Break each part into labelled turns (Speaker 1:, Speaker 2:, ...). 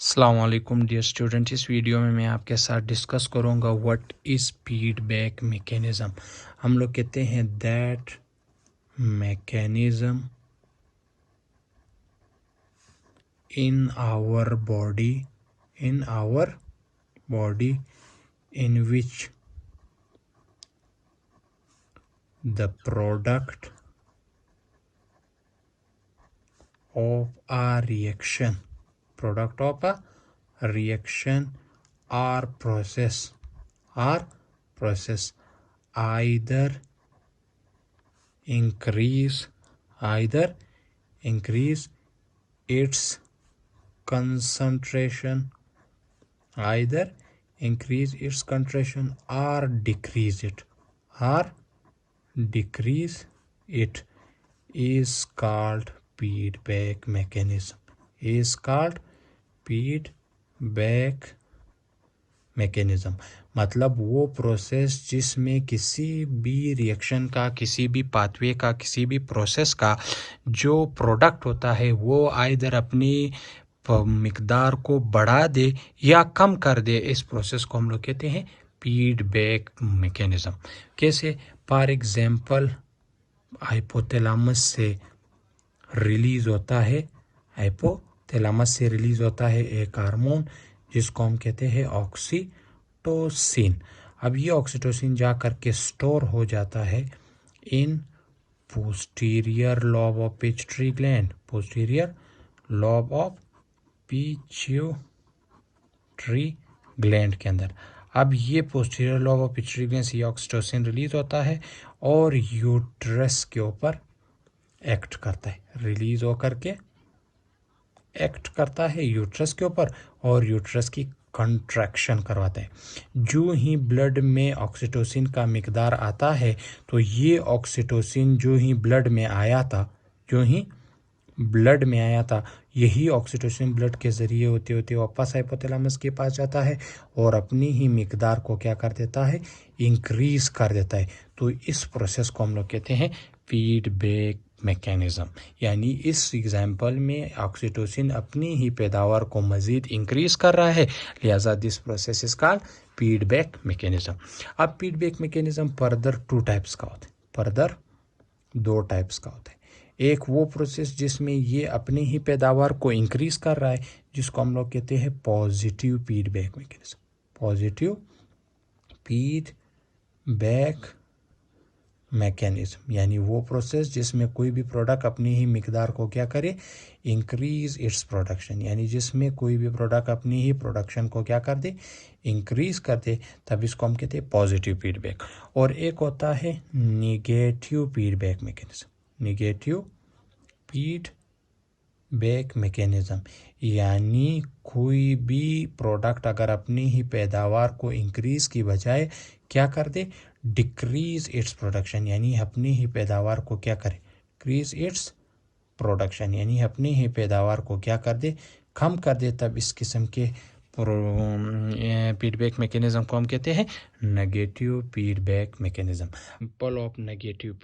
Speaker 1: अस्सलाम वालेकुम dear student. इस वीडियो में मैं आपके साथ डिस्कस करूंगा व्हाट इज़ फीडबैक मैकेनिज़्म। हम लोग कहते हैं that mechanism in our body in which the product of a reaction or process either increase its concentration or decrease it is called feedback mechanism मतलब वो प्रोसेस जिसमें किसी भी रिएक्शन का, किसी भी पाथवे का, किसी भी प्रोसेस का जो प्रोडक्ट होता है वो आइदर अपनी मिकदार को बढ़ा दे या कम कर दे। इस प्रोसेस को हम लोग कहते हैं फीडबैक मैकेनिज्म। कैसे? फॉर एग्जांपल हाइपोथैलेमस से रिलीज होता है एक हार्मोन जिसको हम कहते हैं ऑक्सीटोसिन। अब ये ऑक्सीटोसिन जा करके स्टोर हो जाता है in posterior lobe of pituitary gland के अंदर। अब ये posterior lobe of pituitary gland से ऑक्सीटोसिन रिलीज होता है और यूट्रस के ऊपर एक्ट करता है, रिलीज होकर के एक्ट करता है यूट्रस के ऊपर और यूट्रस की कंट्रैक्शन करवाता है। जो ही ब्लड में ऑक्सीटोसिन का मिकदार आता है तो ये ऑक्सीटोसिन जो ही ब्लड में आया था यही ऑक्सीटोसिन ब्लड के ज़रिए होते होते वापस हाइपोथैलेमस के पास जाता है और अपनी ही मिकदार को क्या कर देता है, इंक्रीज कर देता है। तो इस प्रोसेस को हम लोग कहते हैं फीडबैक मैकेनिज्म। यानी इस एग्जाम्पल में ऑक्सीटोसिन अपनी ही पैदावार को मज़ीद इंक्रीज कर रहा है, लिहाजा this process is called feedback mechanism. अब फीडबैक मैकेनिज्म फर्दर दो टाइप्स का होता है। एक वो प्रोसेस जिसमें ये अपनी ही पैदावार को इंक्रीज कर रहा है जिसको हम लोग कहते हैं पॉजिटिव फीडबैक मैकेनिज्म। यानी वो प्रोसेस जिसमें कोई भी प्रोडक्ट अपनी ही मिकदार को क्या करे, इंक्रीज इट्स प्रोडक्शन। यानी जिसमें कोई भी प्रोडक्ट अपनी ही प्रोडक्शन को क्या कर दे, इंक्रीज कर दे, तब इसको हम कहते हैं पॉजिटिव फीडबैक। और एक होता है निगेटिव फीडबैक मैकेनिज्म। यानी कोई भी प्रोडक्ट अगर अपनी ही पैदावार को इंक्रीज की बजाय क्या कर दे, डिक्रीज इट्स प्रोडक्शन। यानी अपनी ही पैदावार को क्या करे, डिक्रीज इट्स प्रोडक्शन। यानी अपनी ही पैदावार को क्या कर दे, कम कर दे, तब इस किस्म के फीडबैक मैकेनिज्म को हम कहते हैं negative feedback mechanism. Example of negative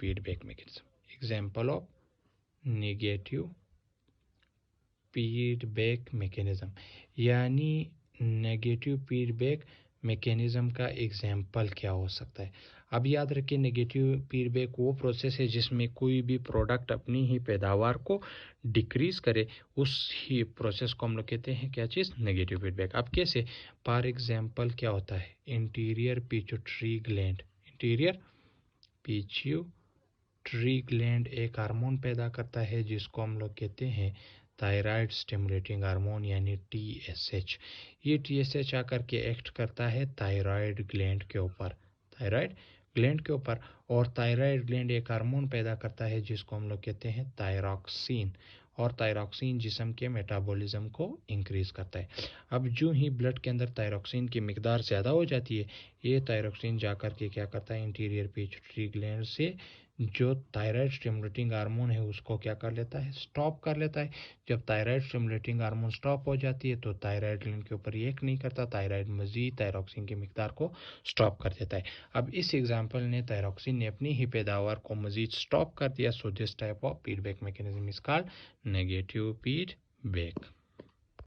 Speaker 1: feedback mechanism. यानी नेगेटिव फीडबैक मैकेनिज्म का एग्जाम्पल क्या हो सकता है। अब याद रखिए, नेगेटिव फीडबैक वो प्रोसेस है जिसमें कोई भी प्रोडक्ट अपनी ही पैदावार को डिक्रीज करे, उस ही प्रोसेस को हम लोग कहते हैं क्या चीज़, नेगेटिव फीडबैक। अब कैसे? फॉर एग्जाम्पल क्या होता है, इंटीरियर पिट्यूटरी ग्लैंड एक हार्मोन पैदा करता है जिसको हम लोग कहते हैं थायराइड स्टिमुलेटिंग हार्मोन यानी TSH। ये TSH आकर के एक्ट करता है थायराइड ग्लैंड के ऊपर और थायराइड ग्लैंड एक हार्मोन पैदा करता है जिसको हम लोग कहते हैं थायरॉक्सिन। और थायरॉक्सिन जिस्म के मेटाबॉलिज्म को इंक्रीज करता है। अब जो ही ब्लड के अंदर थायरॉक्सिन की मिकदार ज़्यादा हो जाती है, ये थायरॉक्सिन जाकर के क्या करता है, इंटीरियर पिट्यूटरी ग्लैंड से जो थायराइड स्टिमुलेटिंग हार्मोन है उसको क्या कर लेता है, स्टॉप कर लेता है। जब थायराइड स्टिमुलेटिंग हार्मोन स्टॉप हो जाती है तो थायराइड ग्लैंड के ऊपर रिएक्ट नहीं करता, थायराइड मजीद थायरॉक्सिन की मिकदार को स्टॉप कर देता है। अब इस एग्जाम्पल ने थायरॉक्सिन ने अपनी ही पैदावार को मजीद स्टॉप कर दिया। So this type of feedback mechanism is called negative feedback.